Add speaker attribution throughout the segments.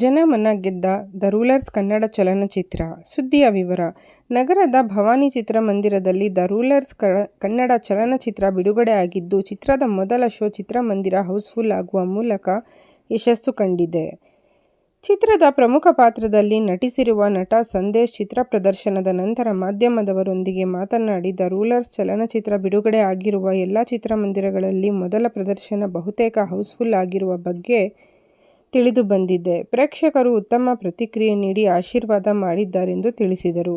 Speaker 1: ಜನಮನ ಗೆದ್ದ the rulers Kannada ಚಲನಚಿತ್ರ. ಸುದ್ದಿಯ ವಿವರ. ನಗರದ ಭವಾನಿ ಚಿತ್ರಮಂದಿರದಲ್ಲಿ ದ ರೂಲರ್ಸ್ ಕನ್ನಡ ಚಲನಚಿತ್ರ ಬಿಡುಗಡೆ ಆಗಿದ್ದು, ಚಿತ್ರದ ಮೊದಲ ಶೋ ಚಿತ್ರಮಂದಿರ ಹೌಸ್ಫುಲ್ ಆಗುವ ಮೂಲಕ ಯಶಸ್ಸು ಕಂಡಿದೆ. ಚಿತ್ರದ ಪ್ರಮುಖ ಪಾತ್ರದಲ್ಲಿ ನಟಿಸಿರುವ ನಟ ಸಂದೇಶ್ ಚಿತ್ರ ಪ್ರದರ್ಶನದ ನಂತರ ಮಾಧ್ಯಮದವರೊಂದಿಗೆ ಮಾತನಾಡಿ, ದ ರೂಲರ್ಸ್ ಚಲನಚಿತ್ರ ಬಿಡುಗಡೆ ಆಗಿರುವ ಎಲ್ಲ ಚಿತ್ರಮಂದಿರಗಳಲ್ಲಿ ಮೊದಲ ಪ್ರದರ್ಶನ ಬಹುತೇಕ ಹೌಸ್ಫುಲ್ ಆಗಿರುವ ಬಗ್ಗೆ ತಿಳಿದು ಬಂದಿದೆ. ಪ್ರೇಕ್ಷಕರು ಉತ್ತಮ ಪ್ರತಿಕ್ರಿಯೆ ನೀಡಿ ಆಶೀರ್ವಾದ ಮಾಡಿದ್ದಾರೆಂದು ತಿಳಿಸಿದರು.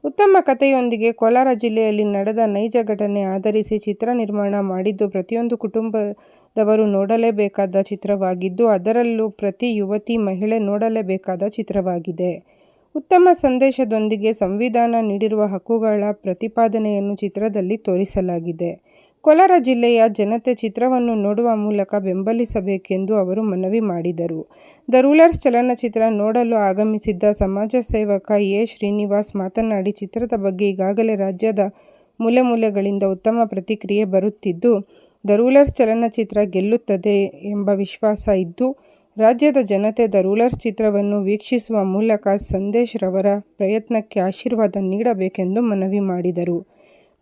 Speaker 1: ಉತ್ತಮ ಕಥೆಯೊಂದಿಗೆ ಕೋಲಾರ ಜಿಲ್ಲೆಯಲ್ಲಿ ನಡೆದ ನೈಜ ಘಟನೆ ಆಧರಿಸಿ ಚಿತ್ರ ನಿರ್ಮಾಣ ಮಾಡಿದ್ದು, ಪ್ರತಿಯೊಂದು ಕುಟುಂಬದವರು ನೋಡಲೇಬೇಕಾದ ಚಿತ್ರವಾಗಿದ್ದು, ಅದರಲ್ಲೂ ಪ್ರತಿ ಯುವತಿ ಮಹಿಳೆ ನೋಡಲೇಬೇಕಾದ ಚಿತ್ರವಾಗಿದೆ. ಉತ್ತಮ ಸಂದೇಶದೊಂದಿಗೆ ಸಂವಿಧಾನ ನೀಡಿರುವ ಹಕ್ಕುಗಳ ಪ್ರತಿಪಾದನೆಯನ್ನು ಚಿತ್ರದಲ್ಲಿ ತೋರಿಸಲಾಗಿದೆ. ಕೋಲಾರ ಜಿಲ್ಲೆಯ ಜನತೆ ಚಿತ್ರವನ್ನು ನೋಡುವ ಮೂಲಕ ಬೆಂಬಲಿಸಬೇಕೆಂದು ಅವರು ಮನವಿ ಮಾಡಿದರು. ದ ರೂಲರ್ಸ್ ಚಲನಚಿತ್ರ ನೋಡಲು ಆಗಮಿಸಿದ್ದ ಸಮಾಜ ಸೇವಕ ಎ. ಶ್ರೀನಿವಾಸ್ ಮಾತನಾಡಿ, ಚಿತ್ರದ ಬಗ್ಗೆ ಈಗಾಗಲೇ ರಾಜ್ಯದ ಮೂಲೆ ಮೂಲೆಗಳಿಂದ ಉತ್ತಮ ಪ್ರತಿಕ್ರಿಯೆ ಬರುತ್ತಿದ್ದು, ದ ರೂಲರ್ಸ್ ಚಲನಚಿತ್ರ ಗೆಲ್ಲುತ್ತದೆ ಎಂಬ ವಿಶ್ವಾಸ ಇದ್ದು, ರಾಜ್ಯದ ಜನತೆ ದ ರೂಲರ್ಸ್ ಚಿತ್ರವನ್ನು ವೀಕ್ಷಿಸುವ ಮೂಲಕ ಸಂದೇಶ್ ರವರ ಪ್ರಯತ್ನಕ್ಕೆ ಆಶೀರ್ವಾದ ನೀಡಬೇಕೆಂದು ಮನವಿ ಮಾಡಿದರು.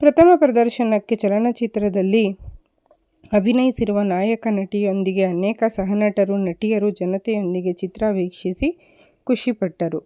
Speaker 1: ಪ್ರಥಮ ಪ್ರದರ್ಶನಕ್ಕೆ ಚಲನಚಿತ್ರದಲ್ಲಿ ಅಭಿನಯಿಸಿರುವ ನಾಯಕ ನಟಿಯೊಂದಿಗೆ ಅನೇಕ ಸಹನಟರು, ನಟಿಯರು ಜನತೆಯೊಂದಿಗೆ ಚಿತ್ರ ವೀಕ್ಷಿಸಿ ಖುಷಿಪಟ್ಟರು.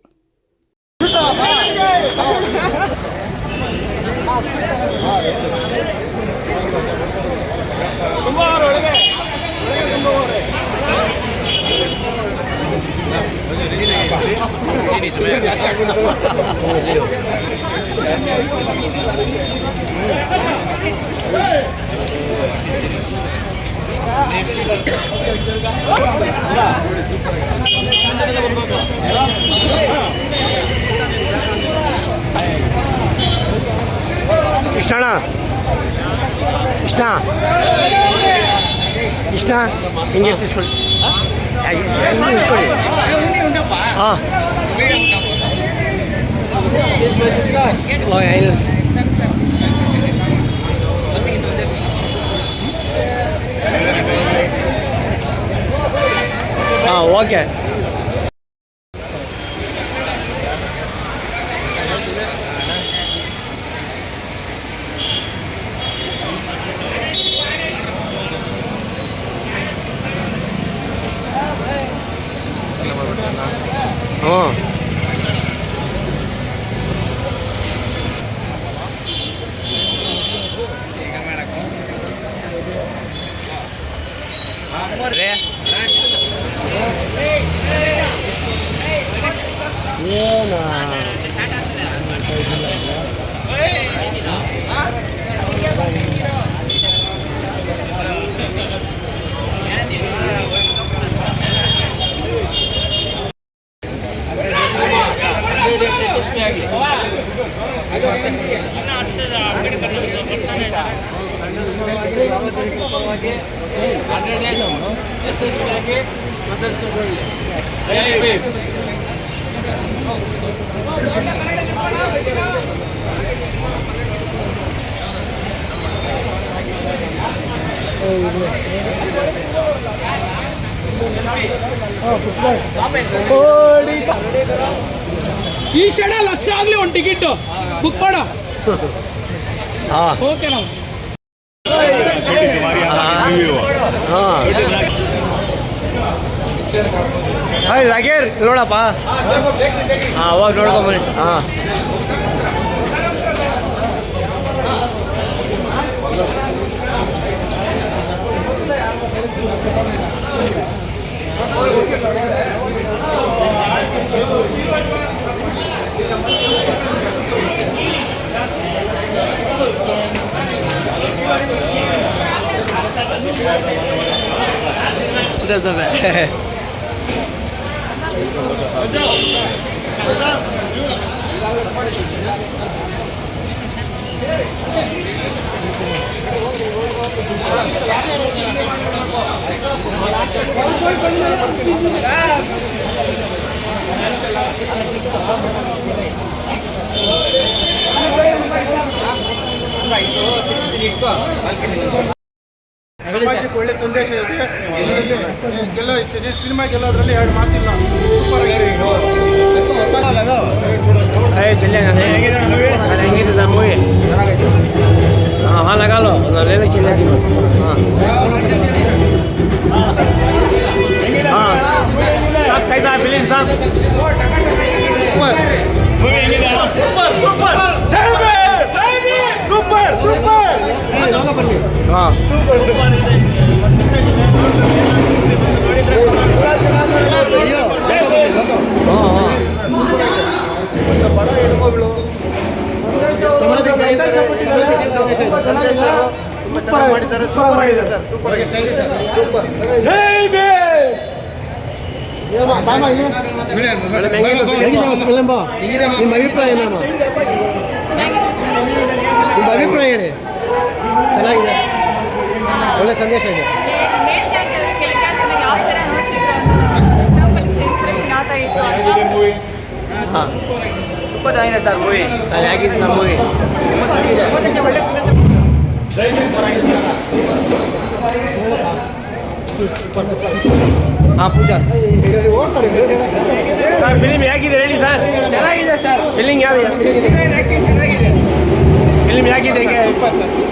Speaker 2: ಇಷ್ಟ ಹಿಂಗೆ ಎತ್ತಿಸ್ಕೊಳ್ಳಿ. ಓಕೆ.
Speaker 3: ಈ ಕ್ಷಣ ಲಕ್ಷ ಆಗ್ಲಿ ಒಂದು ಟಿಕೆಟ್ ಬುಕ್ ಮಾಡ. ಓಕೆ ನಾವು
Speaker 2: ರಾಗೇರ್ ನೋಡಪ್ಪ. ಅವಾಗ ನೋಡ್ಕೊಂಬನ್ನಿ.
Speaker 3: ಒಳ್ಳೆ ಸಂದೇಶ ಇದೆ. ಸಿನಿಮಾ ಗೆಲ್ಲೋದ್ರಲ್ಲಿ ಎರಡು ಮಾತಿಲ್ಲ.
Speaker 2: चलिए हेंगे था मूवी हाँ हाँ लगा लो ले लो चलिए हाँ सब कैसा है फिल्म सब हाँ
Speaker 4: ನಿಮ್ಮ ಅಭಿಪ್ರಾಯ ಏನು? ನಿಮ್ಮ ಅಭಿಪ್ರಾಯ ಹೇಳಿ. ಚೆನ್ನಾಗಿದೆ, ಒಳ್ಳೆ ಸಂದೇಶ ಇದೆ.
Speaker 2: हाँ ತುಂಬ ಚೆನ್ನಾಗಿದೆ ಸರ್ ಮೂವಿ ಹೇಗಿದೆ ಸರ್ ಮೂವಿ ಹಾಂ ಪೂಜಾ
Speaker 4: ಓಡ್ತಾರೆ
Speaker 2: ಸರ್ ಫಿಲಿಮ್ ಹೇಗಿದೆ ಹೇಳಿ ಸರ್
Speaker 1: ಚೆನ್ನಾಗಿದೆ ಸರ್.
Speaker 2: ಫಿಲಿಮ್ ಯಾವ
Speaker 1: ಆಕ್ಟಿಂಗ್ ಚೆನ್ನಾಗಿದೆ.
Speaker 2: ಫಿಲಿಮ್ ಹೇಗಿದೆ